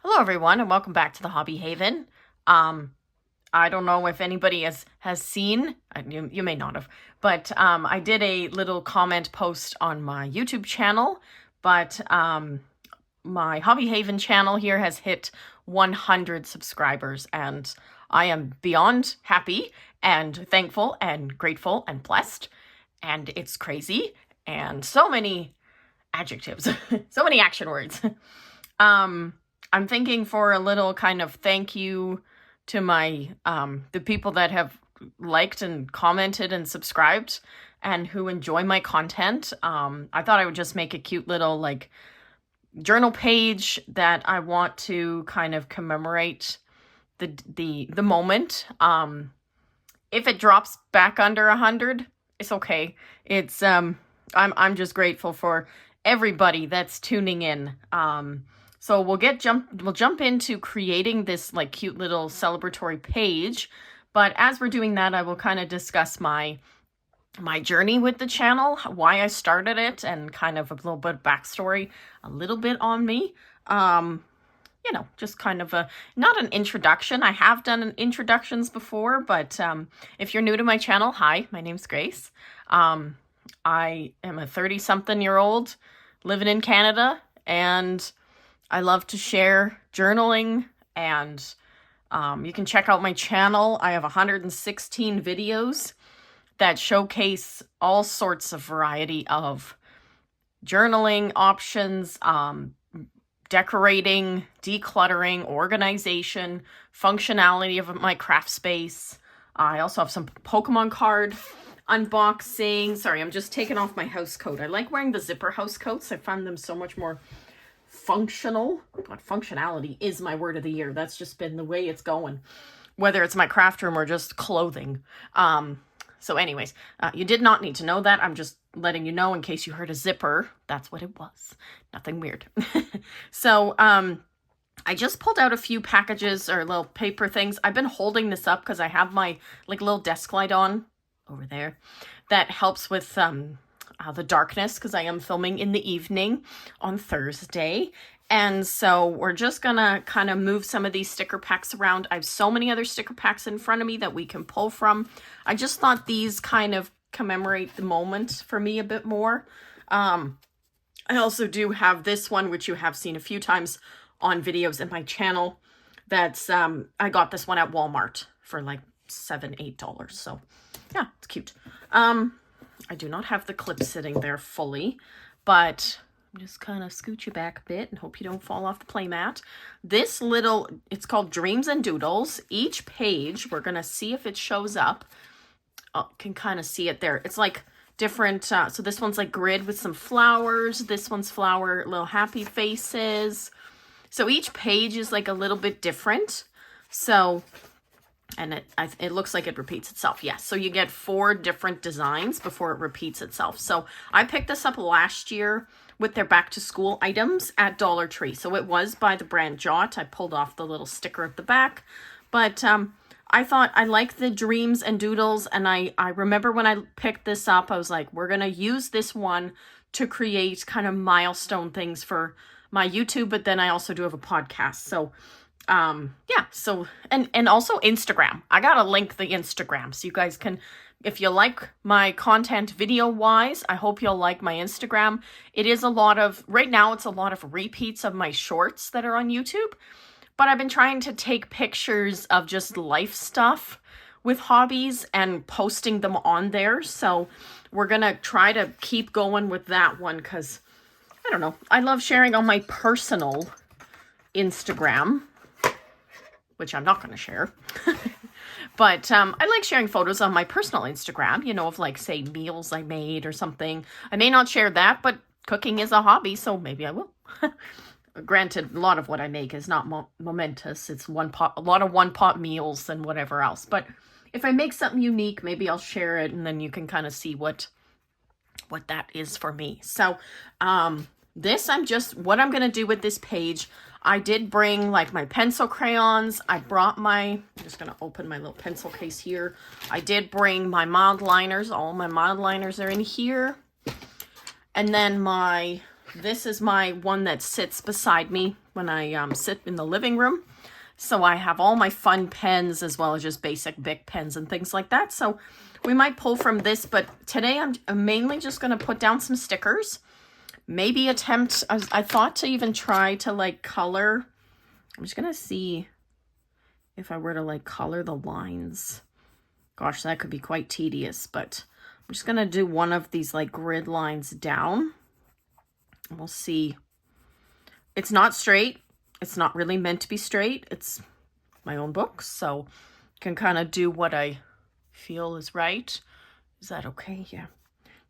Hello, everyone, and welcome back to the Hobby Haven. I don't know if anybody has seen, you may not have, but I did a little comment post on my YouTube channel, but my Hobby Haven channel here has hit 100 subscribers, and I am beyond happy and thankful and grateful and blessed, and it's crazy, and so many adjectives, so many action words. I'm thinking for a little kind of thank you to my the people that have liked and commented and subscribed and who enjoy my content. I thought I would just make a cute little like journal page that I want to kind of commemorate the moment. If it drops back under 100, it's okay. It's I'm just grateful for everybody that's tuning in. So we'll jump into creating this like cute little celebratory page. But as we're doing that, I will kind of discuss my journey with the channel, why I started it, and kind of a little bit of backstory, a little bit on me. Just kind of not an introduction. I have done introductions before, but if you're new to my channel, hi, my name's Grace. I am a 30-something-year-old living in Canada, and I love to share journaling, and you can check out my channel. I have 116 videos that showcase all sorts of variety of journaling options, decorating, decluttering, organization, functionality of my craft space. I also have some Pokemon card unboxing. Sorry, I'm just taking off my house coat. I like wearing the zipper house coats. I find them so much more functional. God, functionality is my word of the year. That's just been the way it's going, whether it's my craft room or just clothing. So anyways, you did not need to know that. I'm just letting you know in case you heard a zipper. That's what it was. Nothing weird. So I just pulled out a few packages or little paper things. I've been holding this up because I have my like little desk light on over there that helps with the darkness, because I am filming in the evening on Thursday. And so we're just gonna kind of move some of these sticker packs around. I have so many other sticker packs in front of me that we can pull from. I just thought these kind of commemorate the moment for me a bit more. I also do have this one, which you have seen a few times on videos in my channel. That's I got this one at Walmart for like $7-8. So yeah, it's cute. I do not have the clip sitting there fully, but I'm just kind of scoot you back a bit and hope you don't fall off the playmat. This little, it's called Dreams and Doodles. Each page, we're going to see if it shows up. Oh, can kind of see it there. It's like different, so this one's like grid with some flowers. This one's flower, little happy faces. So each page is like a little bit different. So, and it looks like it repeats itself. Yes. So you get 4 different designs before it repeats itself. So I picked this up last year with their back to school items at Dollar Tree. So it was by the brand Jot. I pulled off the little sticker at the back, but I thought I like the Dreams and Doodles. And I remember when I picked this up, I was like, we're going to use this one to create kind of milestone things for my YouTube. But then I also do have a podcast. So yeah, so, and also Instagram. I gotta link the Instagram so you guys can, if you like my content video wise, I hope you'll like my Instagram. It is a lot of, right now it's a lot of repeats of my shorts that are on YouTube, but I've been trying to take pictures of just life stuff with hobbies and posting them on there. So we're gonna try to keep going with that one, because I don't know, I love sharing on my personal Instagram, which I'm not going to share. But I like sharing photos on my personal Instagram, of like, say, meals I made or something. I may not share that, but cooking is a hobby, so maybe I will. Granted, a lot of what I make is not momentous. It's a lot of one-pot meals and whatever else. But if I make something unique, maybe I'll share it, and then you can kind of see what that is for me. So what I'm going to do with this page, I did bring like my pencil crayons. I'm just going to open my little pencil case here. I did bring my mild liners. All my mild liners are in here. And then this is my one that sits beside me when I sit in the living room. So I have all my fun pens as well as just basic Bic pens and things like that. So we might pull from this, but today I'm mainly just going to put down some stickers. Maybe attempt, I thought to even try to like color. I'm just going to see if I were to like color the lines. Gosh, that could be quite tedious, but I'm just going to do one of these like grid lines down. And we'll see. It's not straight. It's not really meant to be straight. It's my own book, so I can kind of do what I feel is right. Is that okay? Yeah.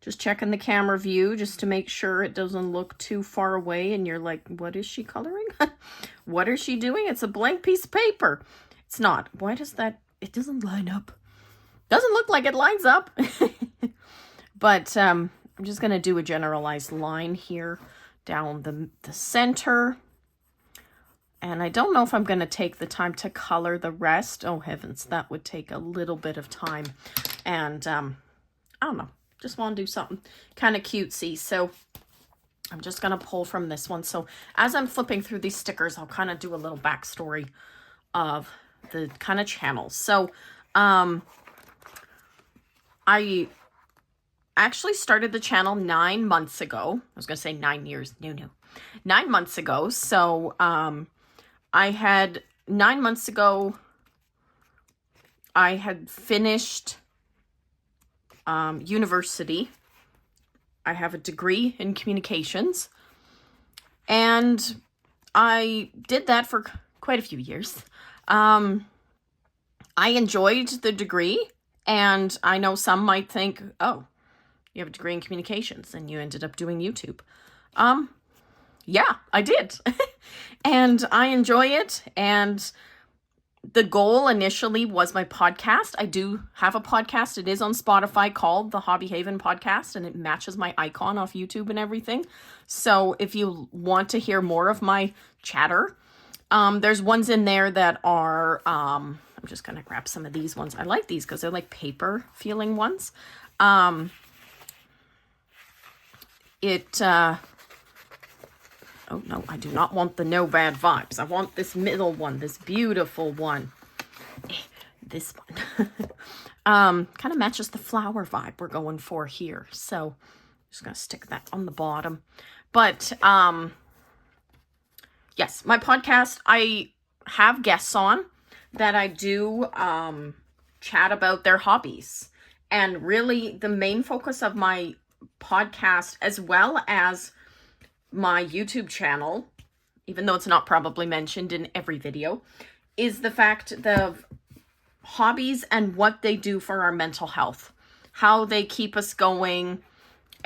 Just checking the camera view just to make sure it doesn't look too far away and you're like, what is she coloring? What is she doing? It's a blank piece of paper. It's not. Why does that? It doesn't line up. Doesn't look like it lines up. But I'm just going to do a generalized line here down the center. And I don't know if I'm going to take the time to color the rest. Oh, heavens, that would take a little bit of time. And I don't know. Just want to do something kind of cutesy. So I'm just going to pull from this one. So as I'm flipping through these stickers, I'll kind of do a little backstory of the kind of channels. So I actually started the channel 9 months ago. I was going to say 9 years. No. 9 months ago. So I had 9 months ago, I had finished university. I have a degree in communications, and I did that for quite a few years. I enjoyed the degree, and I know some might think, oh, you have a degree in communications and you ended up doing YouTube. Yeah, I did. And I enjoy it. And the goal initially was my podcast. I do have a podcast. It is on Spotify called the Hobby Haven Podcast, and it matches my icon off YouTube and everything. So if you want to hear more of my chatter, there's ones in there that are, I'm just going to grab some of these ones. I like these because they're like paper feeling ones. Oh no, I do not want the no bad vibes. I want this middle one, this beautiful one. This one. Kind of matches the flower vibe we're going for here. So I'm just going to stick that on the bottom. But yes, my podcast, I have guests on that I do chat about their hobbies. And really the main focus of my podcast, as well as my YouTube channel, even though it's not probably mentioned in every video, is the fact of hobbies and what they do for our mental health, how they keep us going,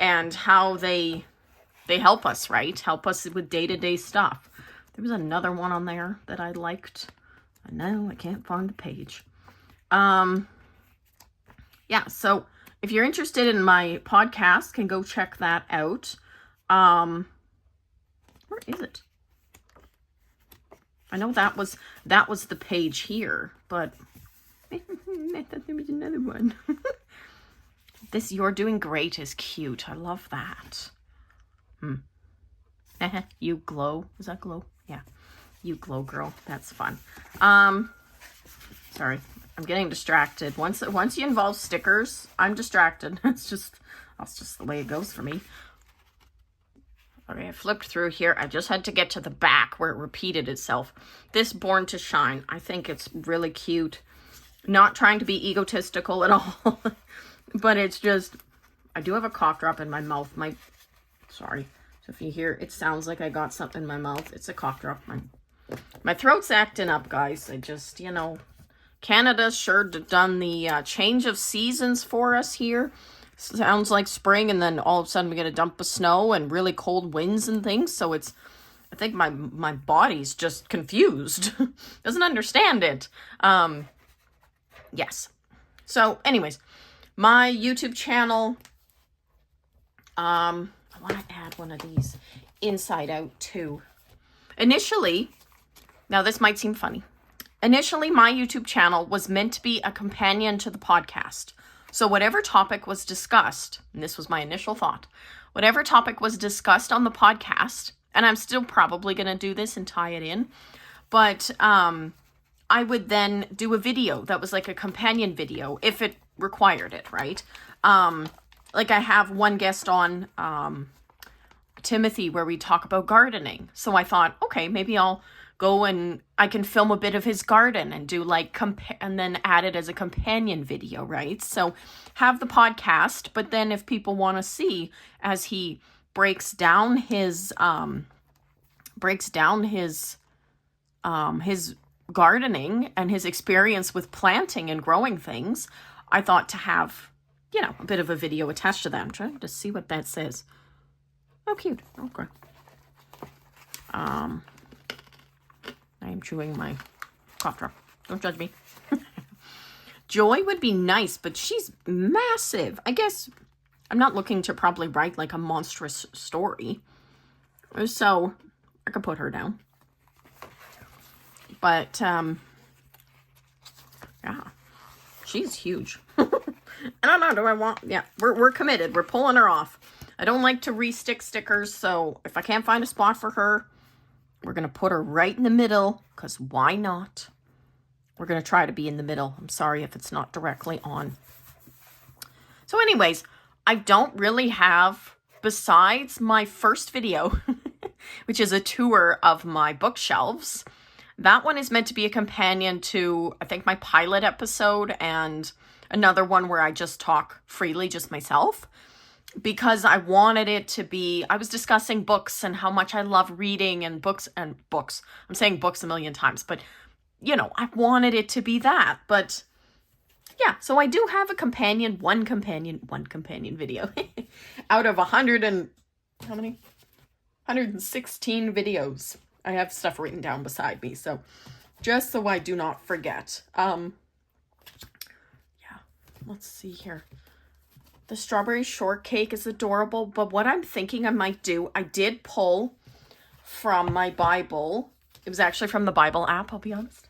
and how they help us, right? Help us with day-to-day stuff. There was another one on there that I liked. I know I can't find the page. Yeah, so if you're interested in my podcast, can go check that out. Where is it? I know that was the page here, but I thought there was another one. This You're Doing Great is cute. I love that. You glow. Is that glow? Yeah. You glow, girl. That's fun. Sorry. I'm getting distracted. Once you involve stickers, I'm distracted. That's just the way it goes for me. Okay, I flipped through here. I just had to get to the back where it repeated itself. This Born to Shine. I think it's really cute. Not trying to be egotistical at all. But it's just, I do have a cough drop in my mouth. Sorry. So if you hear, it sounds like I got something in my mouth. It's a cough drop. My throat's acting up, guys. I just, Canada's sure done the change of seasons for us here. Sounds like spring, and then all of a sudden we get a dump of snow and really cold winds and things. So I think my body's just confused. Doesn't understand it. Yes. So anyways, my YouTube channel, I want to add one of these inside out too. Initially, now this might seem funny. Initially, my YouTube channel was meant to be a companion to the podcast. So whatever topic was discussed, and this was my initial thought, whatever topic was discussed on the podcast, and I'm still probably going to do this and tie it in, but I would then do a video that was like a companion video if it required it, right? Like I have one guest on, Timothy, where we talk about gardening. So I thought, okay, maybe I'll go and I can film a bit of his garden and do like, and then add it as a companion video, right? So have the podcast, but then if people want to see as he breaks down his gardening and his experience with planting and growing things, I thought to have, you know, a bit of a video attached to that. I'm trying to see what that says. Oh, cute. Okay. I am chewing my cough drop. Don't judge me. Joy would be nice, but she's massive. I guess I'm not looking to probably write like a monstrous story. So I could put her down. But, yeah, she's huge. I don't know. Do I want, yeah, we're committed. We're pulling her off. I don't like to re-stick stickers, so if I can't find a spot for her, we're going to put her right in the middle, because why not? We're going to try to be in the middle. I'm sorry if it's not directly on. So anyways, I don't really have, besides my first video, which is a tour of my bookshelves. That one is meant to be a companion to, I think, my pilot episode and another one where I just talk freely, just myself. Because I wanted it to be, I was discussing books and how much I love reading and books. I'm saying books a million times, but, you know, I wanted it to be that. But, yeah, so I do have a one companion video out of 100 and, how many? 116 videos. I have stuff written down beside me, so just so I do not forget. Yeah, let's see here. The strawberry shortcake is adorable, but what I'm thinking I might do, I did pull from my Bible. It was actually from the Bible app, I'll be honest.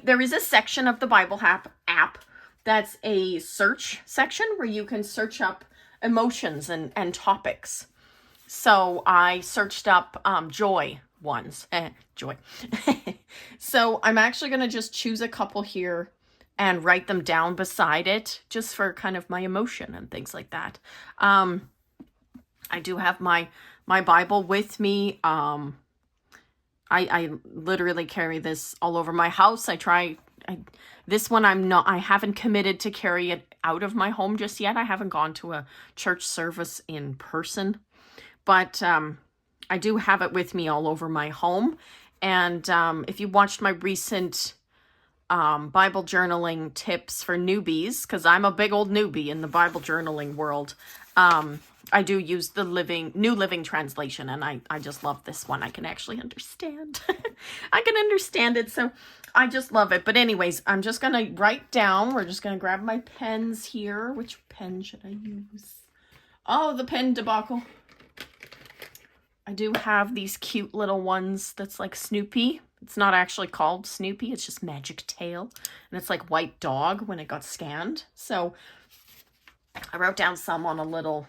There is a section of the Bible app that's a search section where you can search up emotions and topics. So I searched up joy ones. Joy. So I'm actually going to just choose a couple here and write them down beside it, just for kind of my emotion and things like that. I do have my Bible with me. I literally carry this all over my house. This one I haven't committed to carry it out of my home just yet. I haven't gone to a church service in person, but I do have it with me all over my home. And if you watched my recent Bible journaling tips for newbies, because I'm a big old newbie in the Bible journaling world, I do use the New Living Translation, and I just love this one. I can actually understand. I can understand it, so I just love it. But anyways, I'm just going to write down. We're just going to grab my pens here. Which pen should I use? Oh, the pen debacle. I do have these cute little ones that's like Snoopy. It's not actually called Snoopy. It's just Magic Tail. And it's like White Dog when it got scanned. So I wrote down some on a little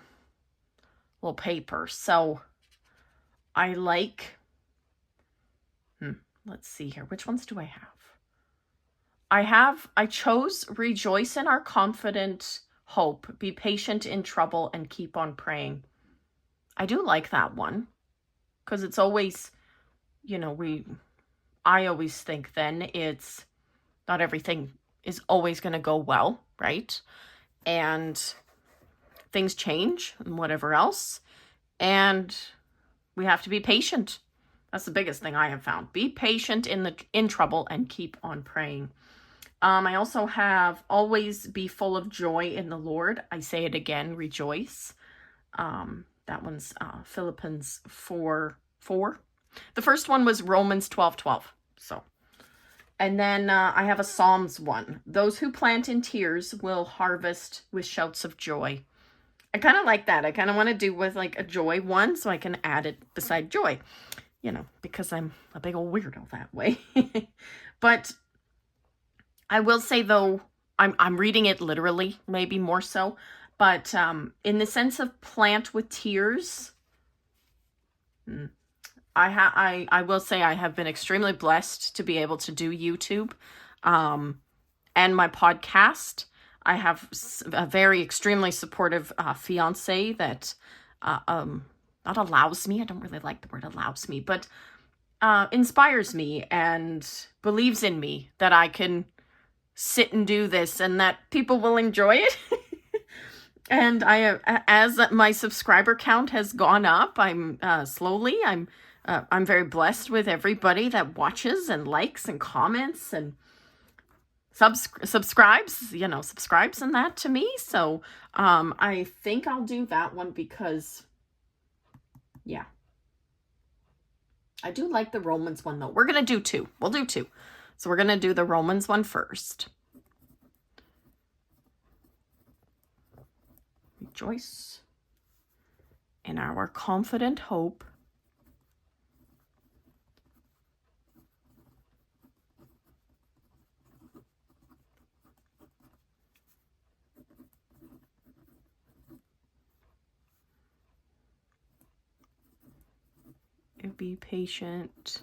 paper. So I like, let's see here. Which ones do I have? I chose rejoice in our confident hope, be patient in trouble, and keep on praying. I do like that one. Because it's always, you know, I always think then it's not everything is always going to go well, right? And things change and whatever else. And we have to be patient. That's the biggest thing I have found. Be patient in trouble and keep on praying. I also have always be full of joy in the Lord. I say it again, rejoice. That one's Philippians 4:4. The first one was Romans 12:12. So, and then I have a Psalms one. Those who plant in tears will harvest with shouts of joy. I kind of like that. I kind of want to do with like a joy one, so I can add it beside joy. You know, because I'm a big old weirdo that way. But I will say though, I'm reading it literally, maybe more so. But in the sense of plant with tears, I will say I have been extremely blessed to be able to do YouTube, and my podcast. I have a very extremely supportive fiance that not allows me. I don't really like the word allows me, but inspires me and believes in me that I can sit and do this and that people will enjoy it. And as my subscriber count has gone up, I'm very blessed with everybody that watches and likes and comments and subscribes, subscribes and that to me. So I think I'll do that one because, yeah, I do like the Romans one though. We're going to do two. We'll do two. So we're going to do the Romans one first. Rejoice in our confident hope. And be patient.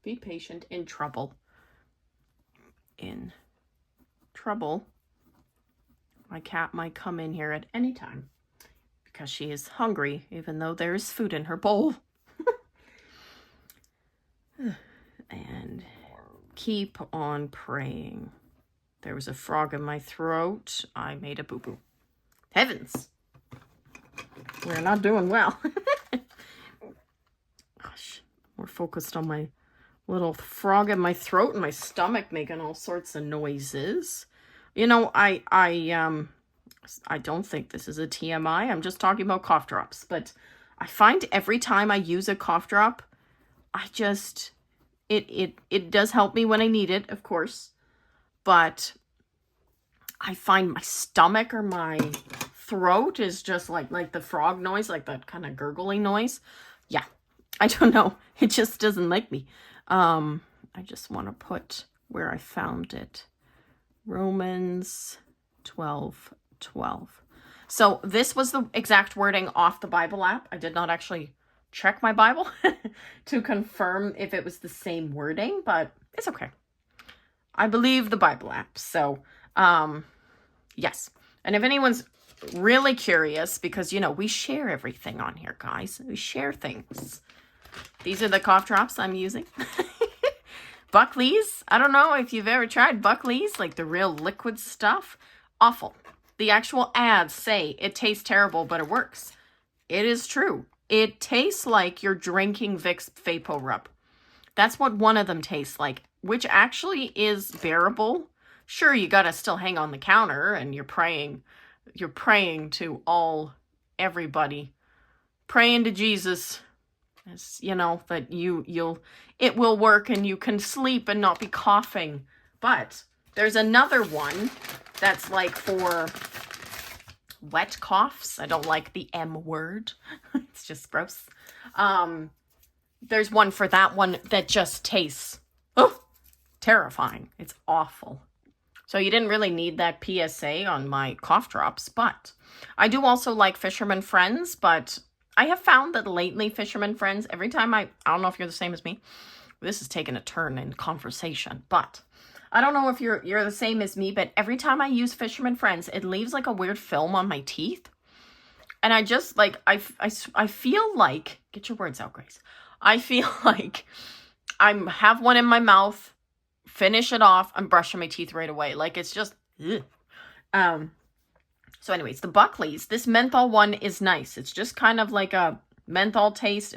Be patient in trouble. In trouble. My cat might come in here at any time because she is hungry, even though there is food in her bowl. And keep on praying. There was a frog in my throat. I made a boo-boo. Heavens! We're not doing well. Gosh, we're focused on my little frog in my throat and my stomach making all sorts of noises. You know, I don't think this is a TMI. I'm just talking about cough drops. But I find every time I use a cough drop, it does help me when I need it, of course. But I find my stomach or my throat is just like the frog noise, like that kind of gurgly noise. Yeah, I don't know. It just doesn't like me. I just want to put where I found it. Romans 12:12. So this was the exact wording off the Bible app. I did not actually check my Bible to confirm if it was the same wording, but it's okay. I believe the Bible app. So, yes. And if anyone's really curious, because, we share everything on here, guys. We share things. These are the cough drops I'm using. Buckley's. I don't know if you've ever tried Buckley's, like the real liquid stuff. Awful. The actual ads say it tastes terrible, but it works. It is true. It tastes like you're drinking Vicks VapoRub. That's what one of them tastes like, which actually is bearable. Sure, you gotta still hang on the counter and you're praying to everybody. Praying to Jesus, as that it will work and you can sleep and not be coughing. But there's another one that's like for wet coughs. I don't like the M word. It's just gross. There's one for that one that just tastes terrifying. It's awful. So you didn't really need that PSA on my cough drops, but I do also like Fisherman Friends, but I have found that lately Fisherman Friends, every time I don't know if you're the same as me. This is taking a turn in conversation, but I don't know if you're the same as me, but every time I use Fisherman Friends, it leaves like a weird film on my teeth. And I just I feel like, get your words out, Grace. I feel like I have one in my mouth, finish it off, I'm brushing my teeth right away. Like it's just, ugh. So anyways, the Buckley's, this menthol one is nice. It's just kind of like a menthol taste.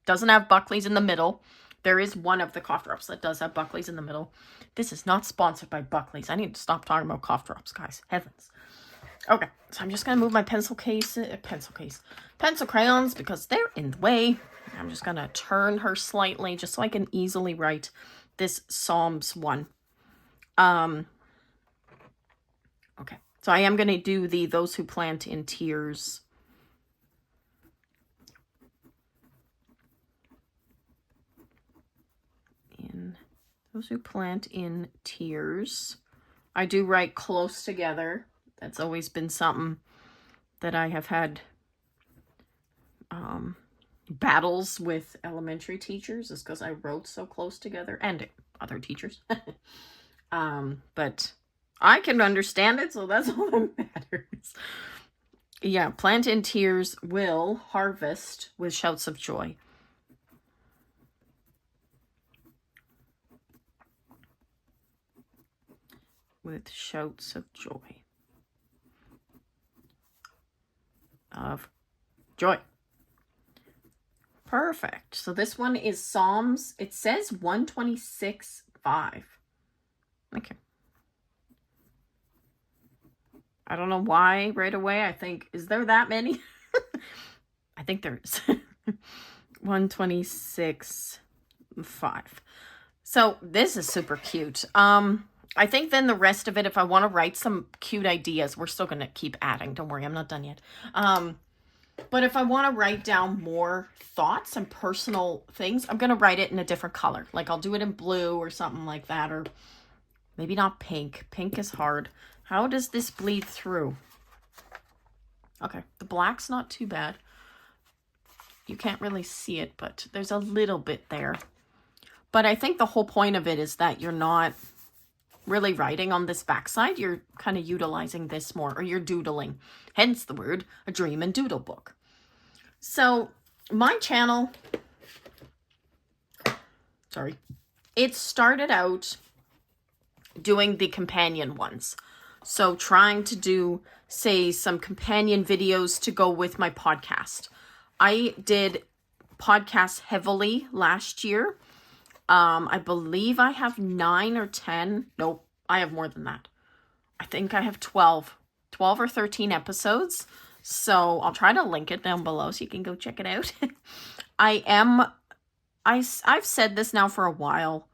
Doesn't have Buckley's in the middle. There is one of the cough drops that does have Buckley's in the middle. This is not sponsored by Buckley's. I need to stop talking about cough drops, guys. Heavens. Okay, so I'm just going to move my pencil crayons because they're in the way. I'm just going to turn her slightly just so I can easily write this Psalms 1. Okay, so I am going to do those who plant in tears. Those who plant in tears. I do write close together. That's always been something that I have had battles with elementary teachers is because I wrote so close together, and other teachers. But I can understand it, so that's all that matters. Yeah, plant in tears will harvest with shouts of joy. With shouts of joy. Of joy. Perfect. So this one is Psalms. It says 126:5. Okay. I don't know why right away. I think, is there that many? I think there is. 126:5. So this is super cute. I think then the rest of it, if I want to write some cute ideas, we're still going to keep adding. Don't worry, I'm not done yet. But if I want to write down more thoughts and personal things, I'm going to write it in a different color. Like I'll do it in blue or something like that, or maybe not pink. Pink is hard. How does this bleed through? Okay, the black's not too bad. You can't really see it, but there's a little bit there. But I think the whole point of it is that you're not really writing on this backside. You're kind of utilizing this more, or you're doodling. Hence the word, a dream and doodle book. So my channel, it started out doing the companion ones. So trying to do, say, some companion videos to go with my podcast. I did podcasts heavily last year. I believe I have 9 or 10. Nope, I have more than that. I think I have 12 or 13 episodes. So I'll try to link it down below so you can go check it out. I've said this now for a while.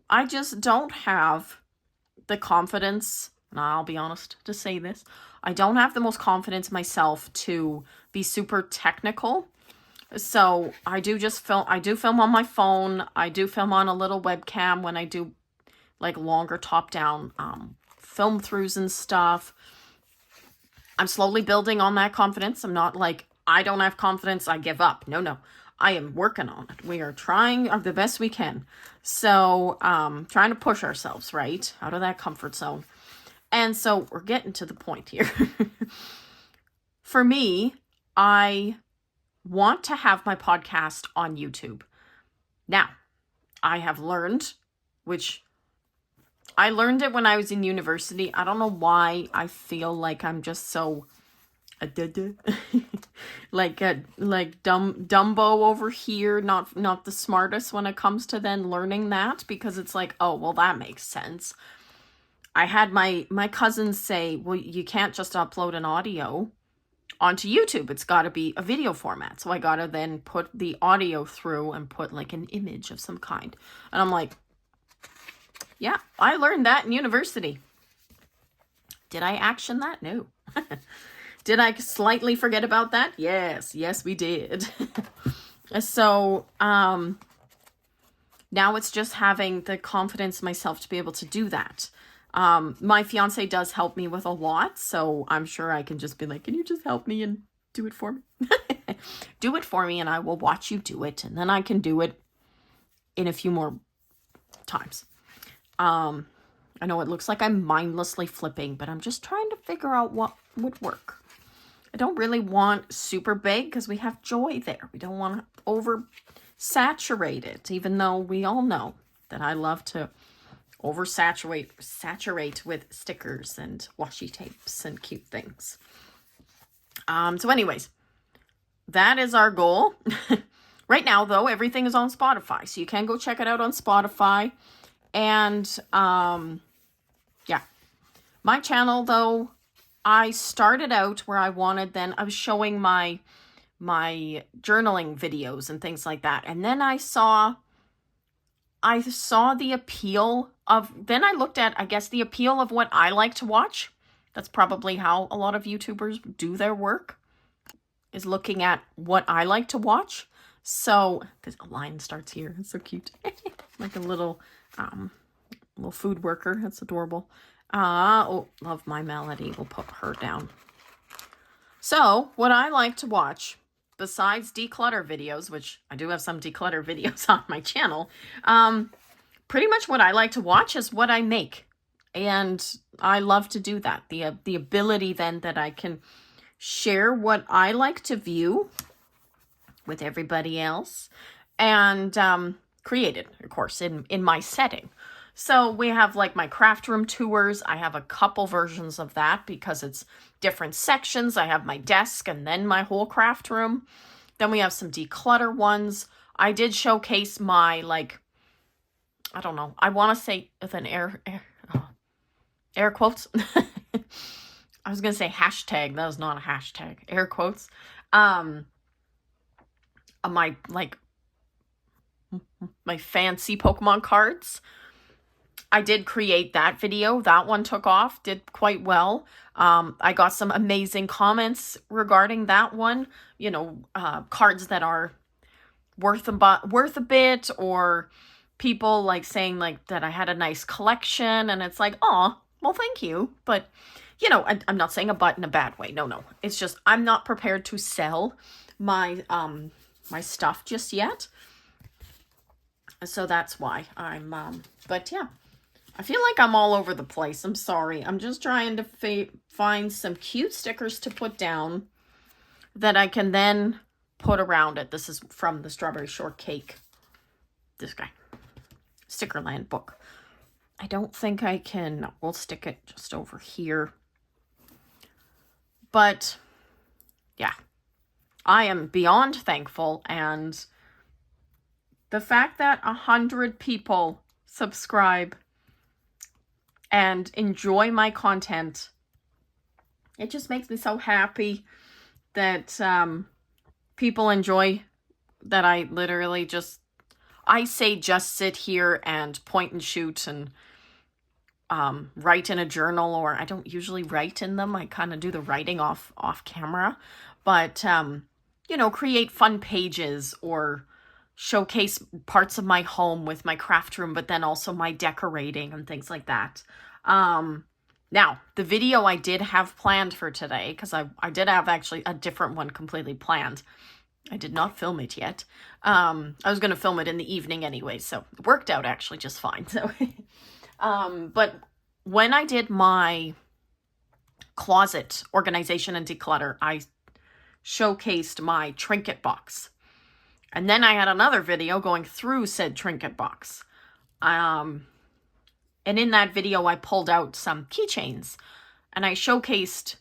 I just don't have the confidence, and I'll be honest to say this, I don't have the most confidence myself to be super technical. So I do film on my phone. I do film on a little webcam when I do like longer top down film throughs and stuff. I'm slowly building on that confidence. I'm not like, I don't have confidence, I give up. No. I am working on it. We are trying the best we can. So trying to push ourselves, right, out of that comfort zone. And so we're getting to the point here. For me, I want to have my podcast on YouTube. Now, I have learned, which I learned it when I was in university. I don't know why I feel like I'm just so like Dumbo over here, not the smartest when it comes to then learning that, because it's like, oh, well, that makes sense. I had my cousins say, well, you can't just upload an audio onto YouTube. It's got to be a video format. So I got to then put the audio through and put like an image of some kind. And I'm like, yeah, I learned that in university. Did I action that? No. Did I slightly forget about that? Yes, we did. So now it's just having the confidence myself to be able to do that. My fiance does help me with a lot, so I'm sure I can just be like, can you just help me and do it for me? Do it for me and I will watch you do it, and then I can do it in a few more times. I know it looks like I'm mindlessly flipping, but I'm just trying to figure out what would work. I don't really want super big because we have joy there. We don't want to oversaturate it, even though we all know that I love to saturate with stickers and washi tapes and cute things. So anyways, that is our goal. Right now, though, everything is on Spotify, so you can go check it out on Spotify. And yeah, my channel, though, I started out where I wanted, then I was showing my journaling videos and things like that. And then I saw the appeal of, then I looked at, I guess, the appeal of what I like to watch. That's probably how a lot of YouTubers do their work, is looking at what I like to watch. So, this line starts here. It's so cute. Like a little food worker. That's adorable. Oh, love my Melody. We'll put her down. So what I like to watch, besides declutter videos, which I do have some declutter videos on my channel, pretty much what I like to watch is what I make. And I love to do that. The ability then that I can share what I like to view with everybody else, and create it, of course, in my setting. So we have like my craft room tours. I have a couple versions of that because it's different sections. I have my desk and then my whole craft room. Then we have some declutter ones. I did showcase my, like, I don't know, I want to say with an air quotes. I was going to say hashtag. That was not a hashtag. Air quotes. My, like, my fancy Pokemon cards. I did create that video. That one took off, did quite well. I got some amazing comments regarding that one. You know, cards that are worth a bit, or people like saying like that I had a nice collection, and it's like, oh, well, thank you. But, you know, I'm not saying a but in a bad way. No. It's just I'm not prepared to sell my my stuff just yet. So that's why I'm, but yeah. I feel like I'm all over the place. I'm sorry. I'm just trying to find some cute stickers to put down that I can then put around it. This is from the Strawberry Shortcake, this guy, Stickerland book. I don't think I can, we'll stick it just over here. But yeah, I am beyond thankful. And the fact that 100 people subscribe and enjoy my content, it just makes me so happy that people enjoy that I literally just, I say just sit here and point and shoot and write in a journal, or I don't usually write in them. I kind of do the writing off camera, but you know, create fun pages or showcase parts of my home with my craft room, but then also my decorating and things like that. Now, the video I did have planned for today, because I did have actually a different one completely planned. I did not film it yet. I was going to film it in the evening anyway, so it worked out actually just fine. So, but when I did my closet organization and declutter, I showcased my trinket box. And then I had another video going through said trinket box. And in that video, I pulled out some keychains, and I showcased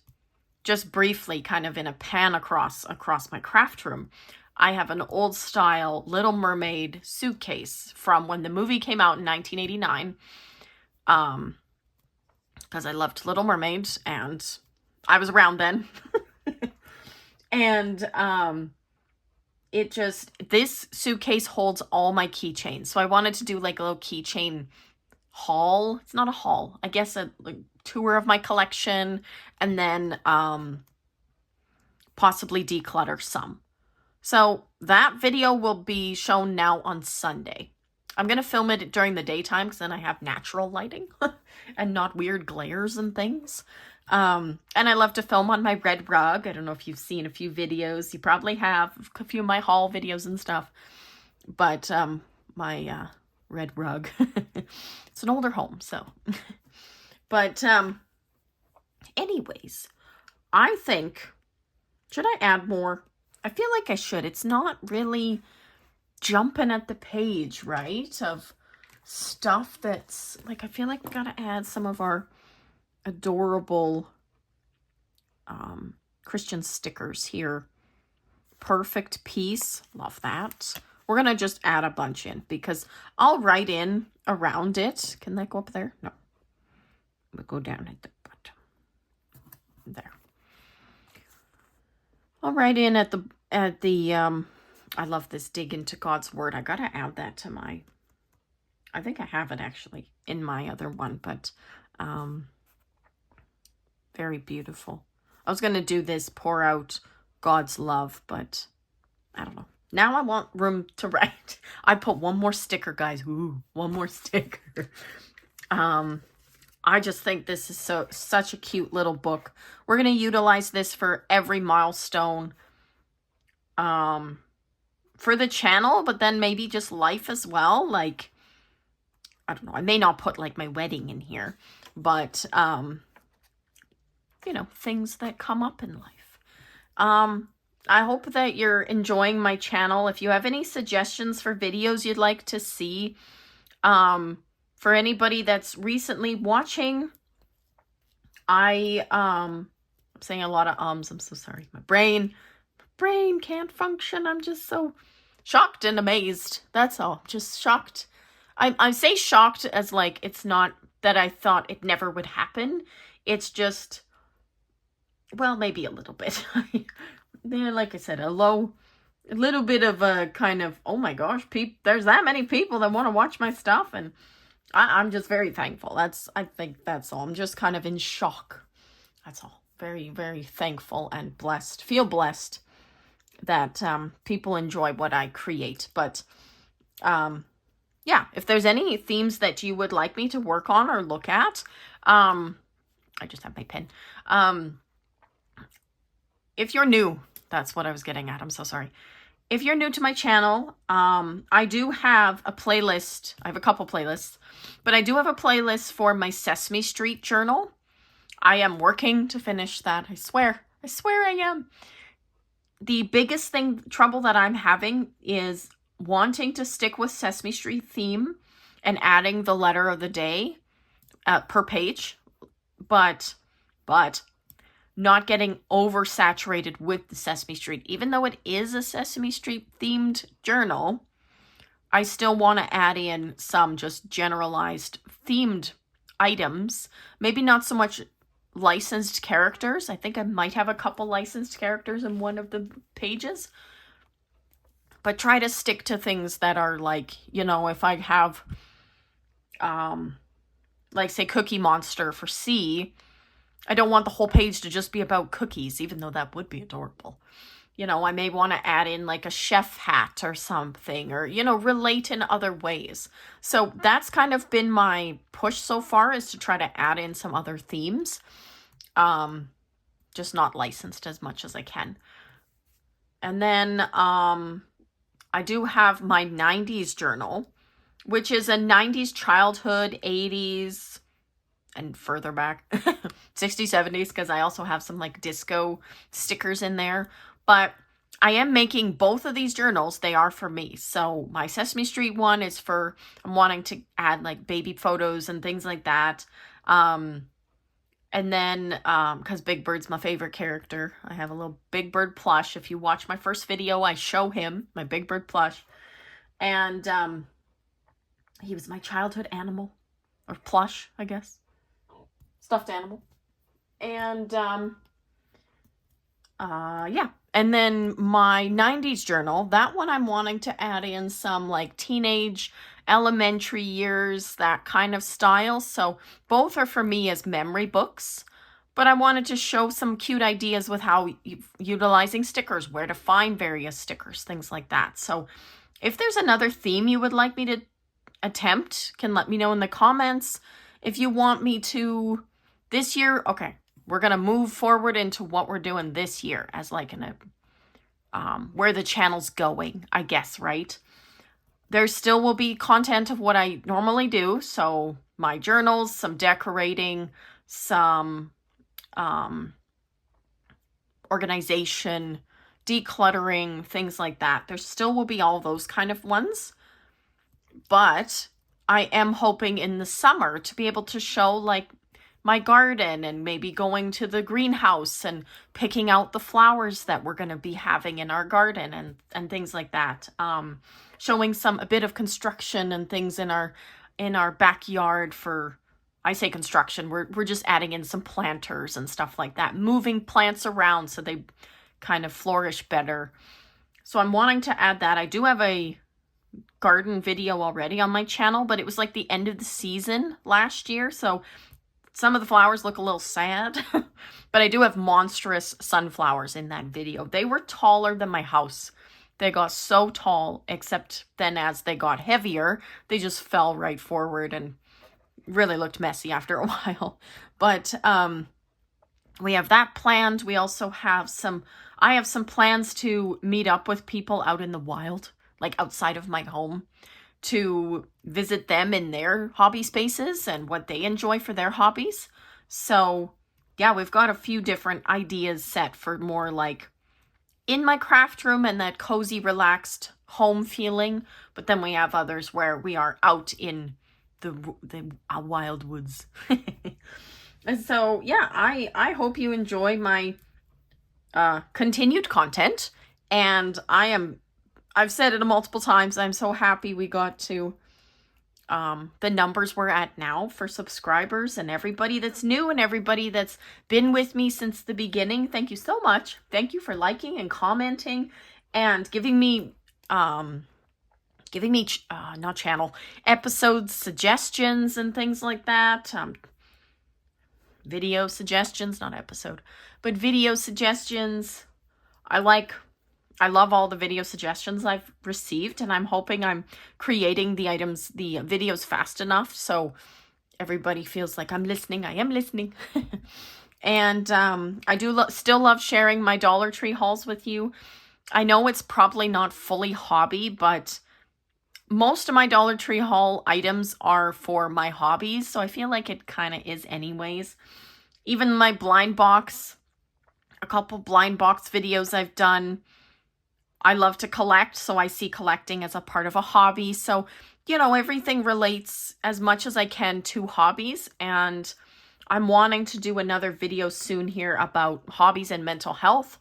just briefly, kind of in a pan across my craft room. I have an old style Little Mermaid suitcase from when the movie came out in 1989. Because I loved Little Mermaid, and I was around then. And this suitcase holds all my keychains. So I wanted to do like a little keychain haul. It's not a haul, I guess, a like tour of my collection, and then possibly declutter some. So that video will be shown now on Sunday. I'm going to film it during the daytime because then I have natural lighting and not weird glares and things. And I love to film on my red rug. I don't know if you've seen a few videos. You probably have a few of my haul videos and stuff. But my red rug. It's an older home, so. But anyways, I think, should I add more? I feel like I should. It's not really jumping at the page, right? Of stuff that's, like, I feel like we gotta add some of our adorable Christian stickers here. Perfect Peace. Love that. We're going to just add a bunch in because I'll write in around it. Can that go up there? No. We'll go down at the bottom. There. I'll write in at the I love this dig into God's word. I got to add that to my, I think I have it actually in my other one, but very beautiful. I was going to do this, pour out God's love, but I don't know. Now I want room to write. I put one more sticker, guys. Ooh, one more sticker. I just think this is such a cute little book. We're going to utilize this for every milestone for the channel, but then maybe just life as well. Like, I don't know, I may not put like my wedding in here, but you know, things that come up in life. I hope that you're enjoying my channel. If you have any suggestions for videos you'd like to see, for anybody that's recently watching, I'm saying a lot of ums. I'm so sorry. My brain can't function. I'm just so shocked and amazed. That's all. Just shocked. I say shocked as like, it's not that I thought it never would happen. It's just, well, maybe a little bit. Like I said, a little bit of a kind of, oh my gosh, there's that many people that want to watch my stuff, and I'm just very thankful. I think that's all. I'm just kind of in shock. That's all. Very, very thankful and blessed. Feel blessed that people enjoy what I create. But yeah, if there's any themes that you would like me to work on or look at, I just have my pen. If you're new, that's what I was getting at. I'm so sorry. If you're new to my channel, I do have a playlist. I have a couple playlists, but I do have a playlist for my Sesame Street journal. I am working to finish that. I swear I am. The biggest trouble that I'm having is wanting to stick with Sesame Street theme and adding the letter of the day per page, but not getting oversaturated with the Sesame Street. Even though it is a Sesame Street themed journal, I still want to add in some just generalized themed items. Maybe not so much licensed characters. I think I might have a couple licensed characters in one of the pages. But try to stick to things that are like, you know, if I have, like say Cookie Monster for C, I don't want the whole page to just be about cookies, even though that would be adorable. You know, I may want to add in like a chef hat or something, or, you know, relate in other ways. So that's kind of been my push so far, is to try to add in some other themes. Just not licensed as much as I can. And then I do have my 90s journal, which is a 90s childhood, 80s, and further back, 60s, 70s, because I also have some like disco stickers in there. But I am making both of these journals. They are for me. So my Sesame Street one is for, I'm wanting to add like baby photos and things like that. And then, because Big Bird's my favorite character, I have a little Big Bird plush. If you watch my first video, I show him, my Big Bird plush. And he was my childhood animal, or plush, I guess. Stuffed animal. And yeah, and then my 90s journal, that one I'm wanting to add in some like teenage, elementary years, that kind of style. So both are for me as memory books, but I wanted to show some cute ideas with how utilizing stickers, where to find various stickers, things like that. So if there's another theme you would like me to attempt, can let me know in the comments. If you want me to this year, okay, we're going to move forward into what we're doing this year as like where the channel's going, I guess, right? There still will be content of what I normally do. So my journals, some decorating, some organization, decluttering, things like that. There still will be all those kind of ones. But I am hoping in the summer to be able to show like my garden, and maybe going to the greenhouse and picking out the flowers that we're going to be having in our garden, and things like that. Showing a bit of construction and things in our backyard for, I say construction, we're just adding in some planters and stuff like that, moving plants around so they kind of flourish better. So I'm wanting to add that. I do have a garden video already on my channel, but it was like the end of the season last year, so some of the flowers look a little sad. But I do have monstrous sunflowers in that video. They were taller than my house. They got so tall, except then as they got heavier, they just fell right forward, and really looked messy after a while. But we have that planned. We also have I have some plans to meet up with people out in the wild, like outside of my home, to visit them in their hobby spaces and what they enjoy for their hobbies. So yeah, we've got a few different ideas set for more like in my craft room and that cozy, relaxed home feeling. But then we have others where we are out in the wild woods. And so, yeah, I hope you enjoy my continued content. And I've said it multiple times, I'm so happy we got to the numbers we're at now for subscribers, and everybody that's new and everybody that's been with me since the beginning. Thank you so much. Thank you for liking and commenting and giving me not channel episodes suggestions and things like that. Video suggestions, not episode, but video suggestions. I love all the video suggestions I've received, and I'm hoping I'm creating the videos fast enough so everybody feels like I'm listening. I am listening. And I do still love sharing my Dollar Tree hauls with you. I know it's probably not fully hobby, but most of my Dollar Tree haul items are for my hobbies, so I feel like it kind of is anyways. Even my blind box, a couple blind box videos I've done. I love to collect, so I see collecting as a part of a hobby. So, you know, everything relates as much as I can to hobbies, and I'm wanting to do another video soon here about hobbies and mental health.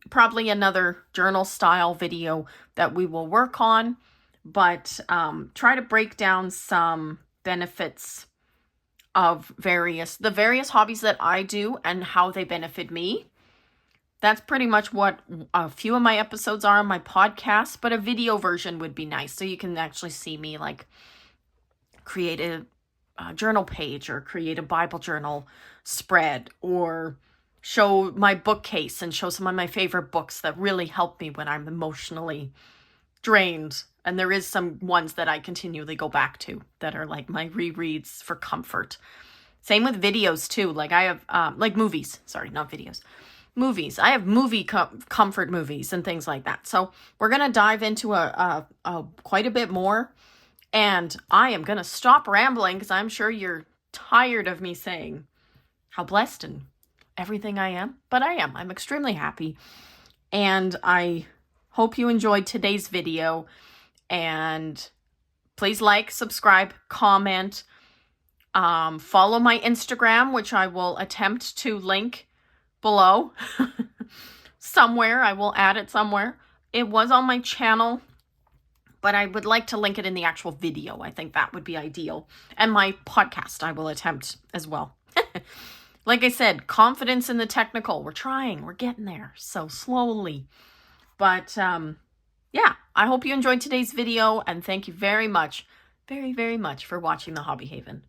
Probably another journal style video that we will work on, but try to break down some benefits of the various hobbies that I do and how they benefit me. That's pretty much what a few of my episodes are on my podcast, but a video version would be nice, so you can actually see me like create a journal page or create a Bible journal spread, or show my bookcase and show some of my favorite books that really help me when I'm emotionally drained. And there is some ones that I continually go back to that are like my rereads for comfort. Same with videos too. Like I have like movies. Sorry, not videos. Movies. I have comfort movies and things like that. So we're going to dive into a quite a bit more. And I am going to stop rambling because I'm sure you're tired of me saying how blessed and everything I am. But I am. I'm extremely happy. And I hope you enjoyed today's video. And please like, subscribe, comment, follow my Instagram, which I will attempt to link below. Somewhere. I will add it somewhere. It was on my channel, but I would like to link it in the actual video. I think that would be ideal. And my podcast I will attempt as well. Like I said, confidence in the technical. We're trying. We're getting there. So slowly. But yeah, I hope you enjoyed today's video, and thank you very much, very, very much for watching The Hobby Haven.